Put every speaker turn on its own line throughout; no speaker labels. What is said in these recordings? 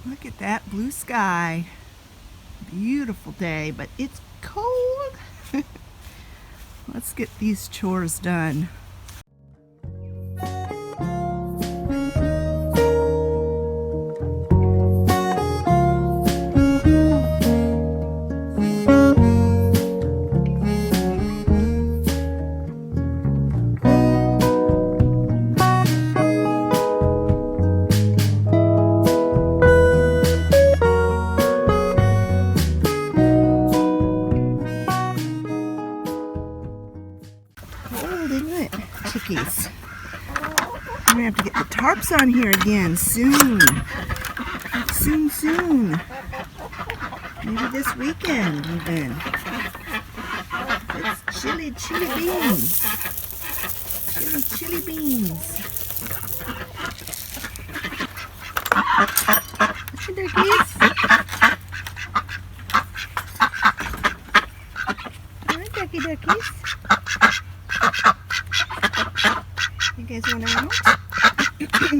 Look at that blue sky. Beautiful day, but it's cold. Let's get these chores done. Chickies. I'm gonna have to get the tarps on here again soon. Soon. Maybe this weekend even. It's chili beans. Chili beans. Hi, duckies. Hi, duckies. You guys want out? Oh,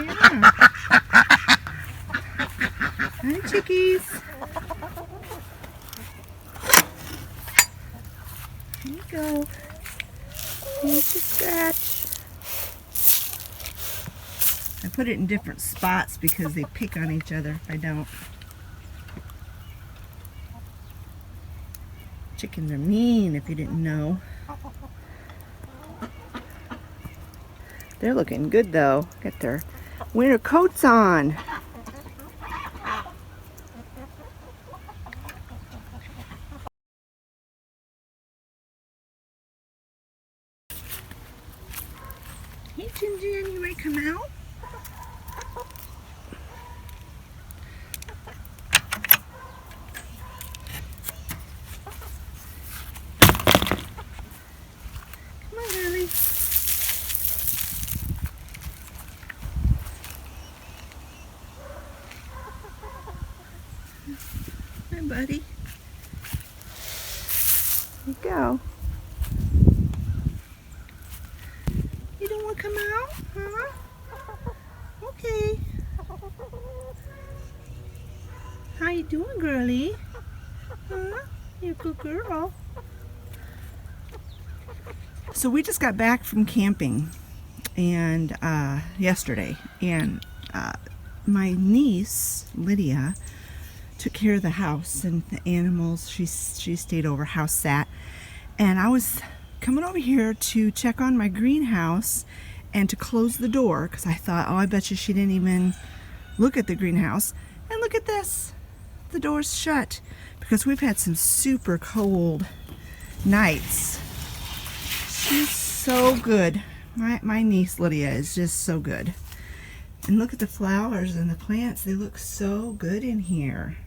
yeah. Hi, chickies. Here you go. Here's your scratch. I put it in different spots because they pick on each other if I don't. Chickens are mean, if you didn't know. They're looking good though. Get their winter coats on. Hey, Jinjin, you might come out? Hi, buddy. There you go. You don't want to come out, huh? Okay. How you doing, girlie? Huh? You're a good girl. So we just got back from camping and yesterday, and my niece Lydia took care of the house and the animals. She stayed over, house sat, and I was coming over here to check on my greenhouse and to close the door because I thought, oh, I bet you she didn't even look at the greenhouse. And look at this, the door's shut because we've had some super cold nights. She's so good. My niece Lydia is just so good. And look at the flowers and the plants. They look so good in here.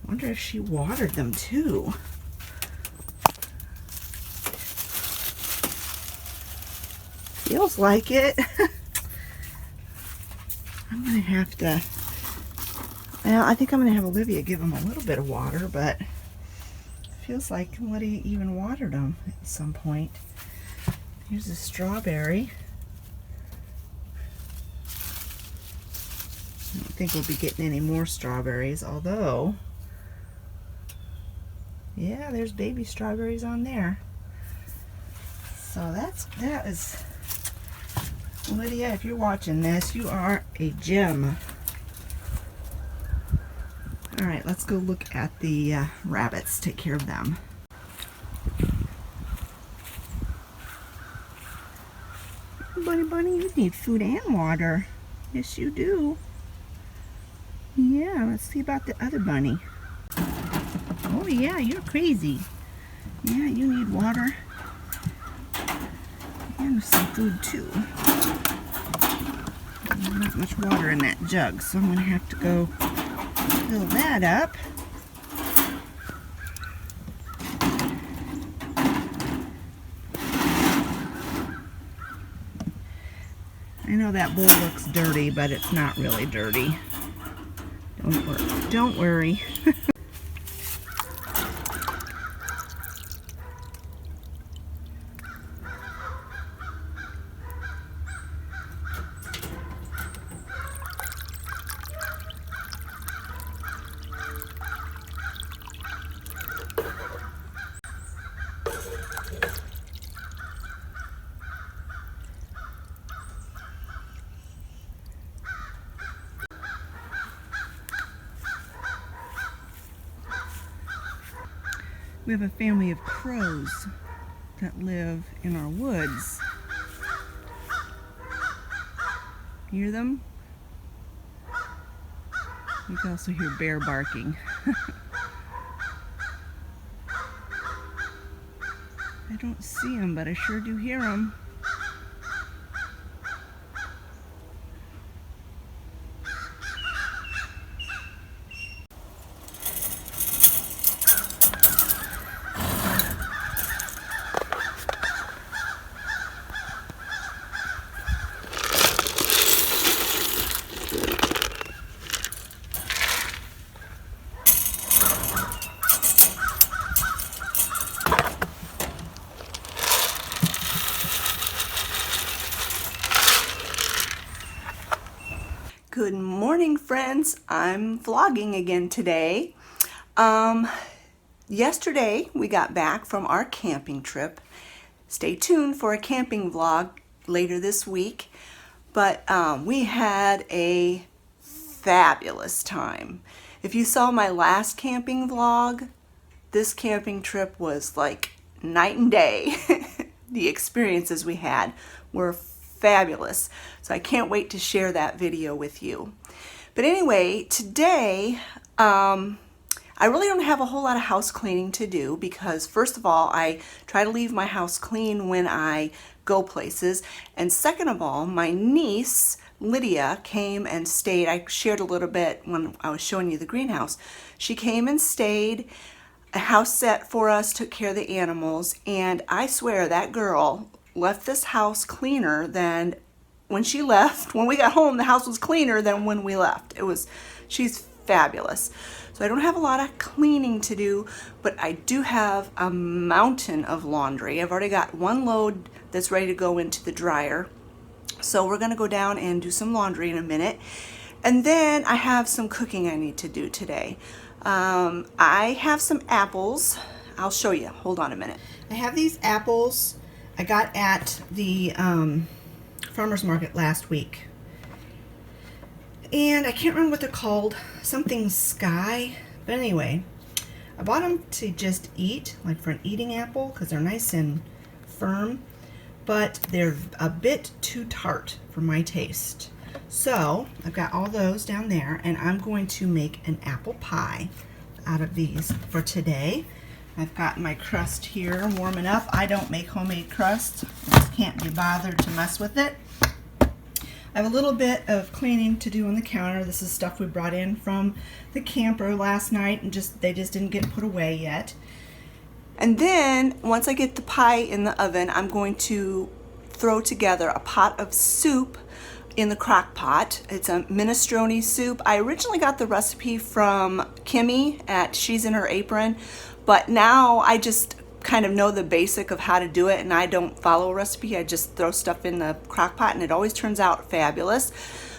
I wonder if she watered them too. Feels like it. I'm going to have to, well, I think I'm going to have Olivia give them a little bit of water, but it feels like Lydia even watered them at some point. Here's a strawberry. I don't think we'll be getting any more strawberries, although, yeah, there's baby strawberries on there. So that is, Lydia, if you're watching this, you are a gem. All right, let's go look at the rabbits, take care of them. Bunny, you need food and water. Yes, you do. Yeah, let's see about the other bunny. Oh yeah, you're crazy. Yeah, you need water. And some food too. Not much water in that jug, so I'm going to have to go fill that up. I know that bowl looks dirty, but it's not really dirty. Don't worry. We have a family of crows that live in our woods. Hear them? You can also hear bear barking. I don't see them, but I sure do hear them. Good morning, friends. I'm vlogging again today. Yesterday we got back from our camping trip. Stay tuned for a camping vlog later this week. But we had a fabulous time. If you saw my last camping vlog, this camping trip was like night and day. The experiences we had were fabulous. So I can't wait to share that video with you. But anyway, today I really don't have a whole lot of house cleaning to do because first of all, I try to leave my house clean when I go places. And second of all, my niece, Lydia, came and stayed. I shared a little bit when I was showing you the greenhouse. She came and stayed, a house set for us, took care of the animals, and I swear that girl left this house cleaner than when she left. When we got home, the house was cleaner than when we left. She's fabulous. So I don't have a lot of cleaning to do, but I do have a mountain of laundry. I've already got one load that's ready to go into the dryer. So we're gonna go down and do some laundry in a minute. And then I have some cooking I need to do today. I have some apples. I'll show you, hold on a minute. I have these apples I got at the farmer's market last week. And I can't remember what they're called, something sky. But anyway, I bought them to just eat, like for an eating apple, because they're nice and firm. But they're a bit too tart for my taste. So I've got all those down there, and I'm going to make an apple pie out of these for today. I've got my crust here warming up. I don't make homemade crust. I just can't be bothered to mess with it. I have a little bit of cleaning to do on the counter. This is stuff we brought in from the camper last night and they just didn't get put away yet. And then once I get the pie in the oven, I'm going to throw together a pot of soup in the crock pot. It's a minestrone soup. I originally got the recipe from Kimmy at She's in Her Apron, but now I just kind of know the basic of how to do it, and I don't follow a recipe. I just throw stuff in the crock pot, and it always turns out fabulous.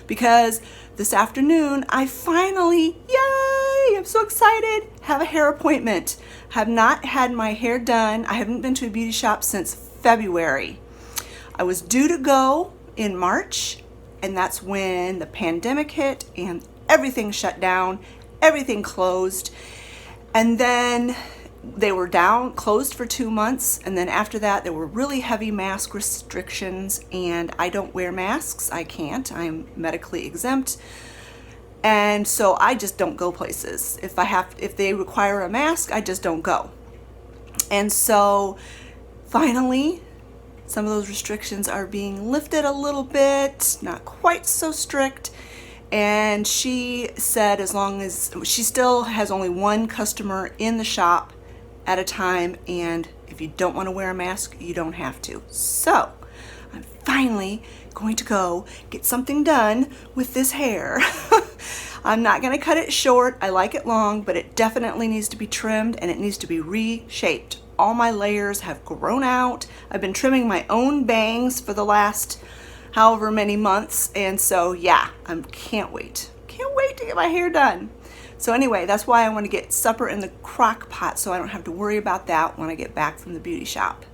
Because this afternoon I finally, yay, I'm so excited, have a hair appointment. Have not had my hair done. I haven't been to a beauty shop since February. I was due to go in March, and that's when the pandemic hit and everything shut down, everything closed. And then they were closed for 2 months, and then after that there were really heavy mask restrictions, and I don't wear masks. I can't. I'm medically exempt, and so I just don't go places. If they require a mask, I just don't go. And so finally some of those restrictions are being lifted a little bit, not quite so strict. And she said as long as she still has only one customer in the shop at a time, and if you don't want to wear a mask, you don't have to. So I'm finally going to go get something done with this hair. I'm not going to cut it short. I like it long, but it definitely needs to be trimmed and it needs to be reshaped. All my layers have grown out. I've been trimming my own bangs for the last however many months, and so yeah, I can't wait to get my hair done. So anyway, that's why I want to get supper in the crock pot so I don't have to worry about that when I get back from the beauty shop.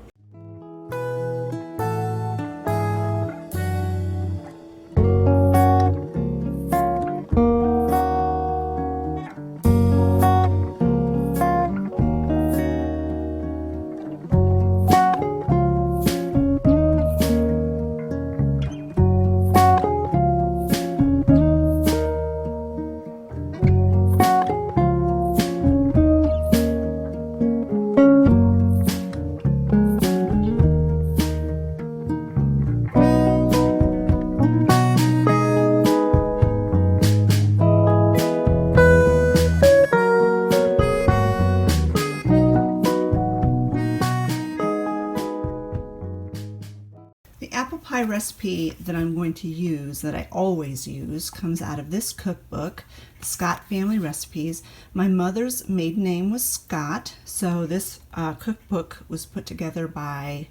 recipe that I'm going to use, that I always use, comes out of this cookbook, Scott Family Recipes. My mother's maiden name was Scott, so this cookbook was put together by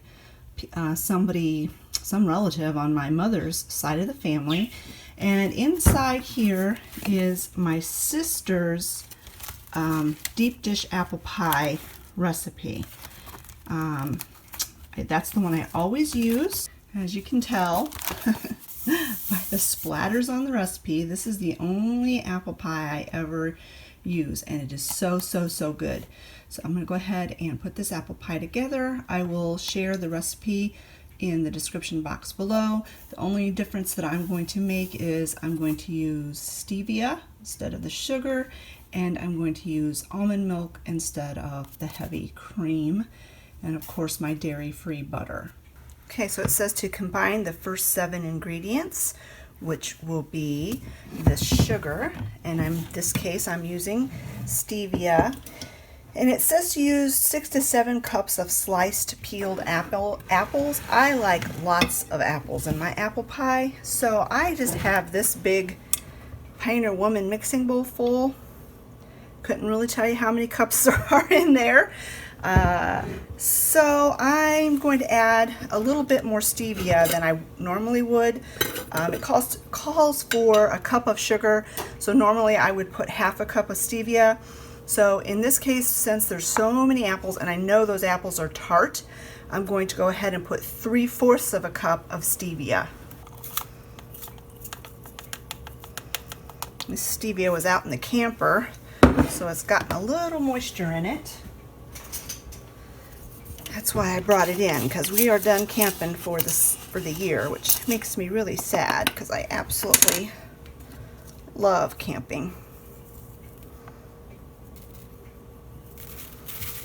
somebody, some relative on my mother's side of the family. And inside here is my sister's deep dish apple pie recipe. That's the one I always use. As you can tell by the splatters on the recipe, this is the only apple pie I ever use, and it is so good. So I'm going to go ahead and put this apple pie together. I will share the recipe in the description box below. The only difference that I'm going to make is I'm going to use stevia instead of the sugar, and I'm going to use almond milk instead of the heavy cream, and of course my dairy-free butter. Okay, so it says to combine the first 7 ingredients, which will be the sugar, and in this case I'm using stevia. And it says to use 6 to 7 cups of sliced peeled apples. I like lots of apples in my apple pie, so I just have this big Pioneer Woman mixing bowl full. Couldn't really tell you how many cups there are in there. So I'm going to add a little bit more stevia than I normally would. It calls for a cup of sugar, so normally I would put half a cup of stevia. So in this case, since there's so many apples and I know those apples are tart, I'm going to go ahead and put 3/4 of a cup of stevia. This stevia was out in the camper, so it's gotten a little moisture in it. That's why I brought it in, because we are done camping for the year, which makes me really sad because I absolutely love camping.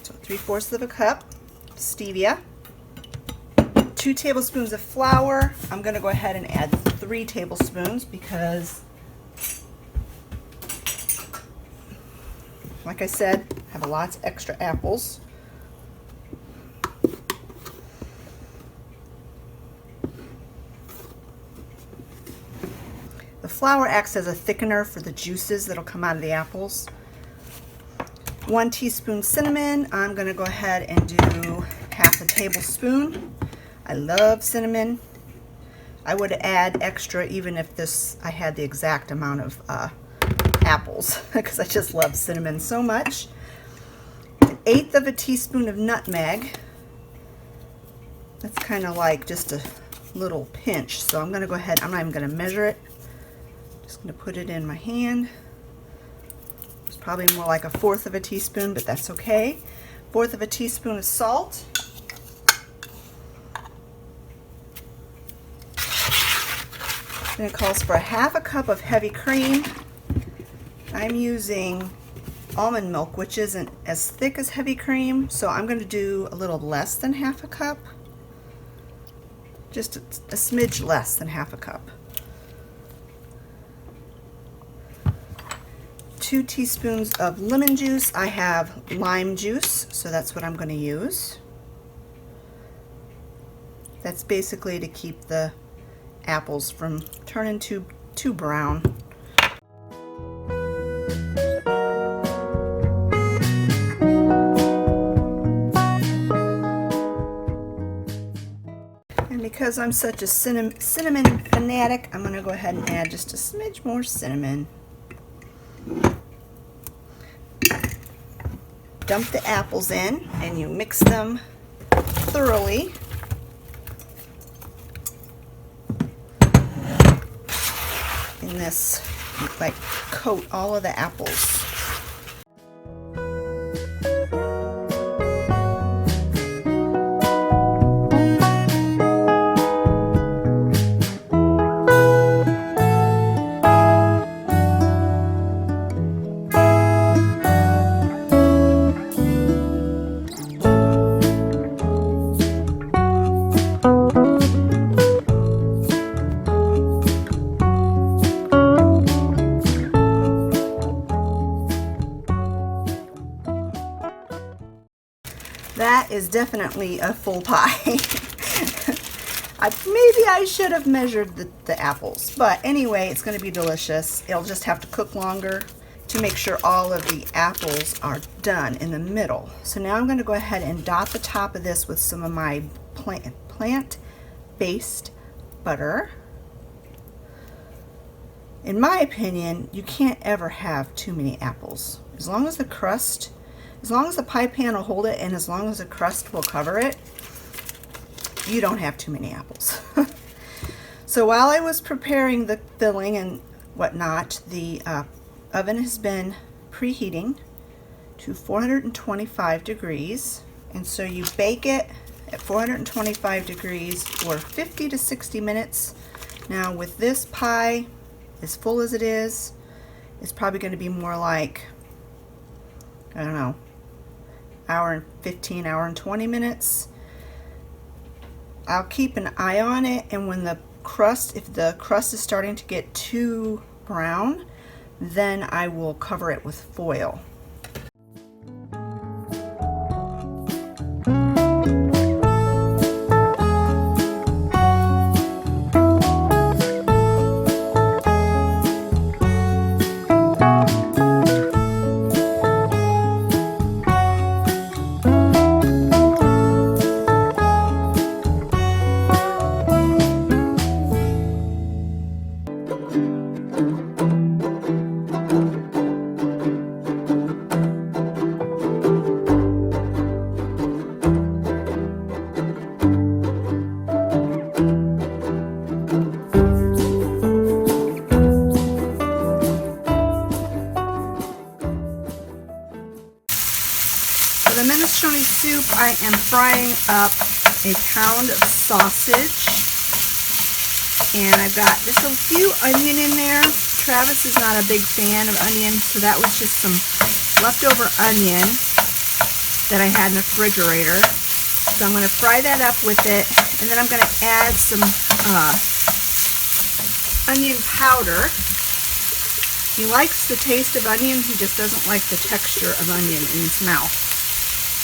So 3/4 of a cup stevia, 2 tablespoons of flour. I'm going to go ahead and add 3 tablespoons because, like I said, I have lots of extra apples. The flour acts as a thickener for the juices that'll come out of the apples. 1 teaspoon cinnamon. I'm going to go ahead and do half a tablespoon. I love cinnamon. I would add extra even if I had the exact amount of apples because I just love cinnamon so much. 1/8 of a teaspoon of nutmeg. That's kind of like just a little pinch, so I'm going to go ahead, I'm not even going to measure it. Just going to put it in my hand. It's probably more like 1/4 of a teaspoon, but that's okay. 1/4 of a teaspoon of salt. Then it calls for 1/2 a cup of heavy cream. I'm using almond milk, which isn't as thick as heavy cream, so I'm going to do a little less than 1/2 a cup. Just a smidge less than 1/2 a cup. 2 teaspoons of lemon juice. I have lime juice, so that's what I'm going to use. That's basically to keep the apples from turning too brown. And because I'm such a cinnamon fanatic, I'm going to go ahead and add just a smidge more cinnamon. Dump the apples in and you mix them thoroughly. In this, like, coat all of the apples. That is definitely a full pie. Maybe I should have measured the apples, but anyway, it's going to be delicious. It'll just have to cook longer to make sure all of the apples are done in the middle. So now I'm going to go ahead and dot the top of this with some of my plant-based butter. In my opinion, you can't ever have too many apples. As long as the pie pan will hold it, and as long as the crust will cover it, you don't have too many apples. So while I was preparing the filling and whatnot, the oven has been preheating to 425 degrees. And so you bake it at 425 degrees for 50 to 60 minutes. Now with this pie, as full as it is, it's probably going to be more like, I don't know, hour and 15, hour and 20 minutes. I'll keep an eye on it, and when the crust, if the crust is starting to get too brown, then I will cover it with foil. For the minestrone soup, I am frying up a pound of sausage, and I've got just a few onion in there. Travis is not a big fan of onion, so that was just some leftover onion that I had in the refrigerator. So I'm going to fry that up with it, and then I'm going to add some onion powder. He likes the taste of onion, he just doesn't like the texture of onion in his mouth.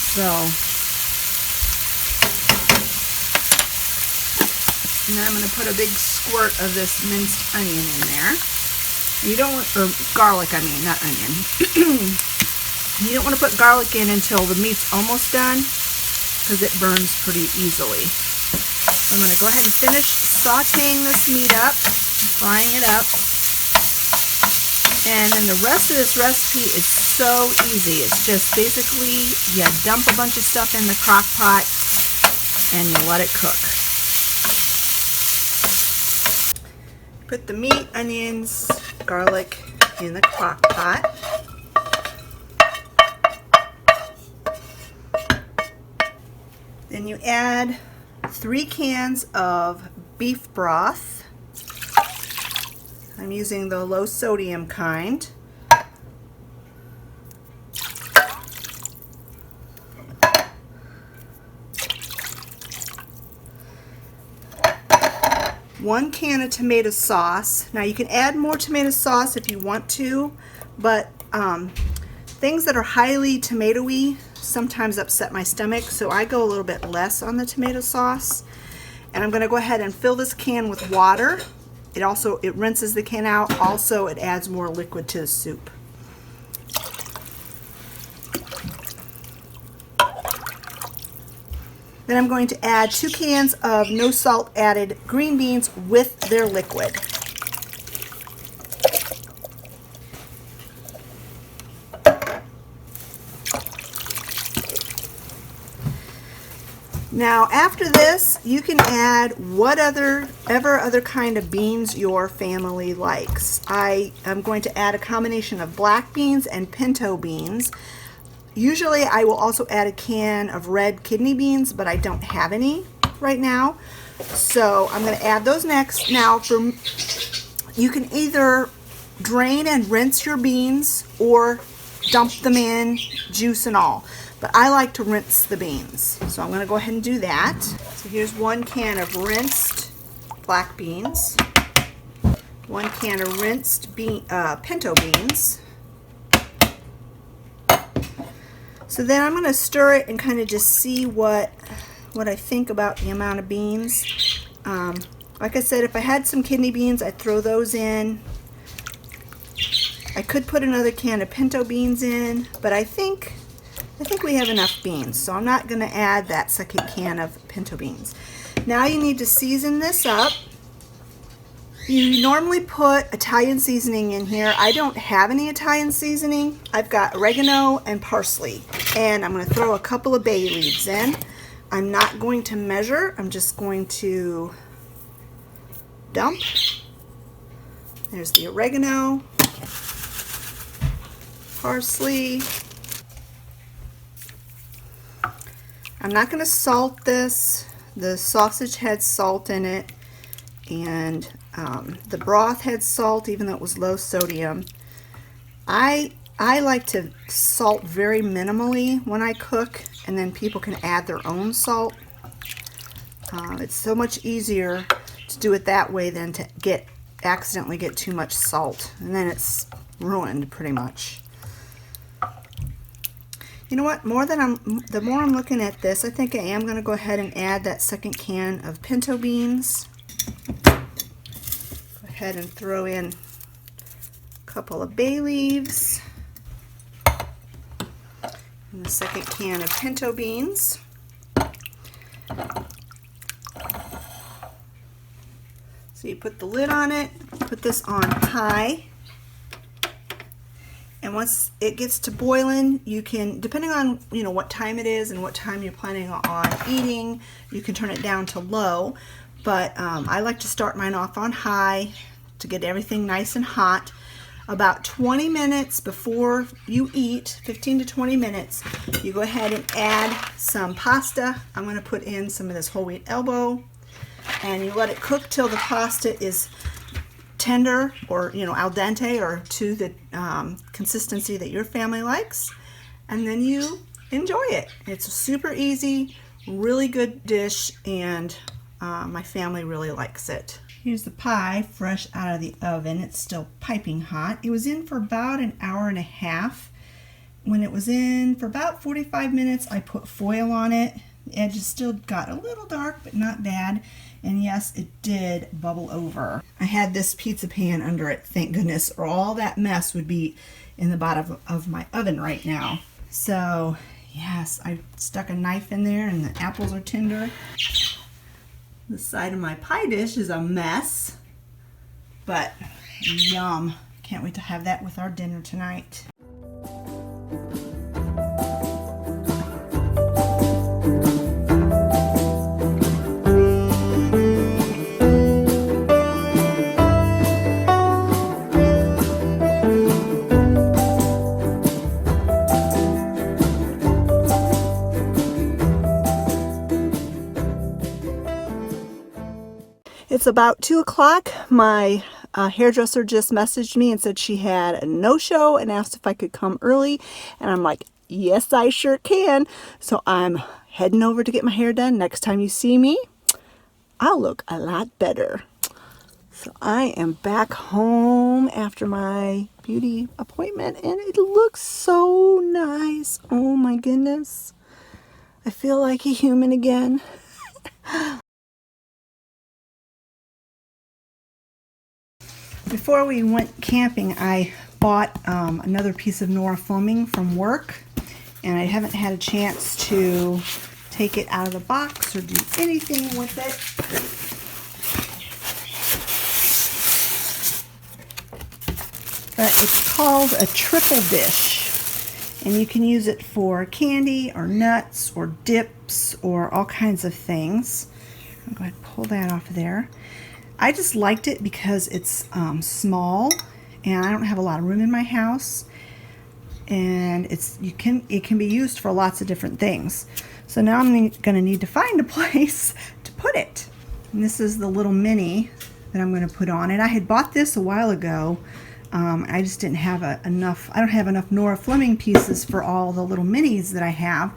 So, and then I'm going to put a big squirt of this minced onion in there. You don't want, or garlic, I mean, not onion. You don't want to put garlic in until the meat's almost done, because it burns pretty easily. So I'm going to go ahead and finish sauteing this meat up, frying it up. And then the rest of this recipe is so easy. It's just basically you dump a bunch of stuff in the crock pot and you let it cook. Put the meat, onions, garlic in the crock pot. Then you add 3 cans of beef broth. I'm using the low sodium kind. One can of tomato sauce. Now you can add more tomato sauce if you want to, but things that are highly tomatoey sometimes upset my stomach, so I go a little bit less on the tomato sauce. And I'm going to go ahead and fill this can with water. It rinses the can out. Also, it adds more liquid to the soup. Then I'm going to add 2 cans of no salt added green beans with their liquid. Now after this, you can add whatever other kind of beans your family likes. I am going to add a combination of black beans and pinto beans. Usually I will also add a can of red kidney beans, but I don't have any right now. So I'm going to add those next. Now you can either drain and rinse your beans or dump them in, juice and all. But I like to rinse the beans. So I'm going to go ahead and do that. So here's 1 can of rinsed black beans, 1 can of rinsed pinto beans. So then I'm going to stir it and kind of just see what I think about the amount of beans. Like I said, if I had some kidney beans, I'd throw those in. I could put another can of pinto beans in, but I think we have enough beans, so I'm not going to add that second can of pinto beans. Now you need to season this up. You normally put Italian seasoning in here. I don't have any Italian seasoning. I've got oregano and parsley, and I'm going to throw a couple of bay leaves in. I'm not going to measure. I'm just going to dump. There's the oregano, parsley. I'm not going to salt this. The sausage had salt in it, and the broth had salt, even though it was low sodium. I like to salt very minimally when I cook, and then people can add their own salt. It's so much easier to do it that way than to accidentally get too much salt, and then it's ruined pretty much. You know what? The more I'm looking at this, I think I am going to go ahead and add that second can of pinto beans. Go ahead and throw in a couple of bay leaves and the second can of pinto beans. So you put the lid on it, put this on high. And once it gets to boiling, you can, depending on what time it is and what time you're planning on eating, you can turn it down to low. But I like to start mine off on high to get everything nice and hot. About 20 minutes before you eat, 15 to 20 minutes, you go ahead and add some pasta. I'm going to put in some of this whole wheat elbow, and you let it cook till the pasta is tender, or al dente, or to the consistency that your family likes, and then you enjoy it. It's a super easy, really good dish, and my family really likes it. Here's the pie fresh out of the oven. It's still piping hot. It was in for about an hour and a half. When it was in for about 45 minutes, I put foil on it. The edges still got a little dark, but not bad. And yes, it did bubble over. I had this pizza pan under it, thank goodness, or all that mess would be in the bottom of my oven right now. So yes, I stuck a knife in there and the apples are tender. The side of my pie dish is a mess, but yum. Can't wait to have that with our dinner tonight. It's about 2 o'clock. My hairdresser just messaged me and said she had a no-show and asked if I could come early. And I'm like, yes, I sure can. So I'm heading over to get my hair done. Next time you see me, I'll look a lot better. So I am back home after my beauty appointment, and it looks so nice. Oh my goodness. I feel like a human again. Before we went camping, I bought another piece of Nora foaming from work, and I haven't had a chance to take it out of the box or do anything with it. But it's called a triple dish, and you can use it for candy or nuts or dips or all kinds of things. I'll go ahead and pull that off of there. I just liked it because it's small, and I don't have a lot of room in my house, and it can be used for lots of different things. So now I'm going to need to find a place to put it. And this is the little mini that I'm going to put on it. I had bought this a while ago. I just didn't have enough. I don't have enough Nora Fleming pieces for all the little minis that I have.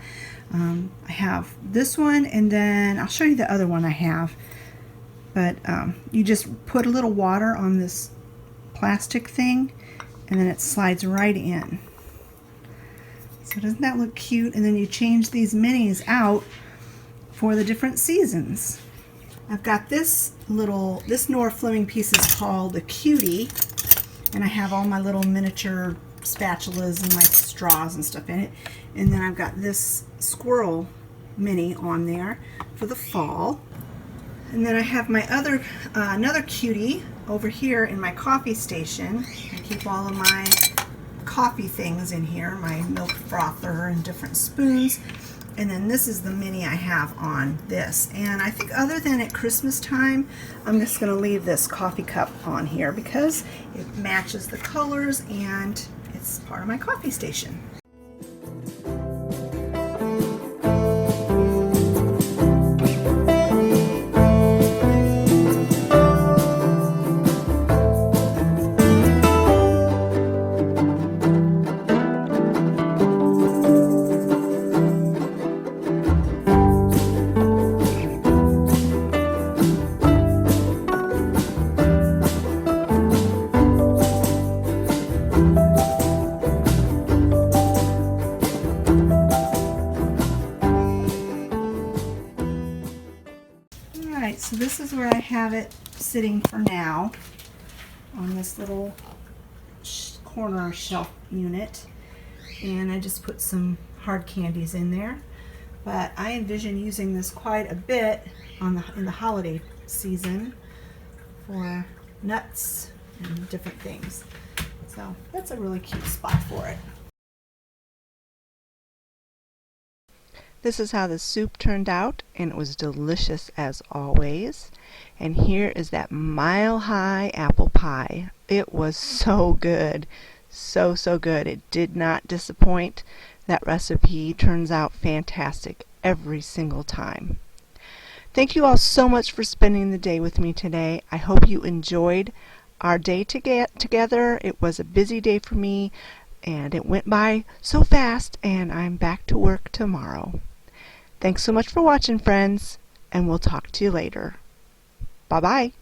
I have this one, and then I'll show you the other one I have. But you just put a little water on this plastic thing, and then it slides right in. So doesn't that look cute? And then you change these minis out for the different seasons. I've got this Nora Fleming piece is called a Cutie, and I have all my little miniature spatulas and my straws and stuff in it. And then I've got this Squirrel Mini on there for the fall. And then I have my other another Cutie over here in my coffee station. I keep all of my coffee things in here, my milk frother and different spoons. And then this is the mini I have on this. And I think other than at Christmas time, I'm just going to leave this coffee cup on here because it matches the colors and it's part of my coffee station. Alright, so this is where I have it sitting for now on this little corner shelf unit, and I just put some hard candies in there, but I envision using this quite a bit in the holiday season for nuts and different things, so that's a really cute spot for it. This is how the soup turned out, and it was delicious as always. And here is that mile-high apple pie. It was so good. So good. It did not disappoint. That recipe turns out fantastic every single time. Thank you all so much for spending the day with me today. I hope you enjoyed our day together. It was a busy day for me, and it went by so fast, and I'm back to work tomorrow. Thanks so much for watching, friends, and we'll talk to you later. Bye-bye.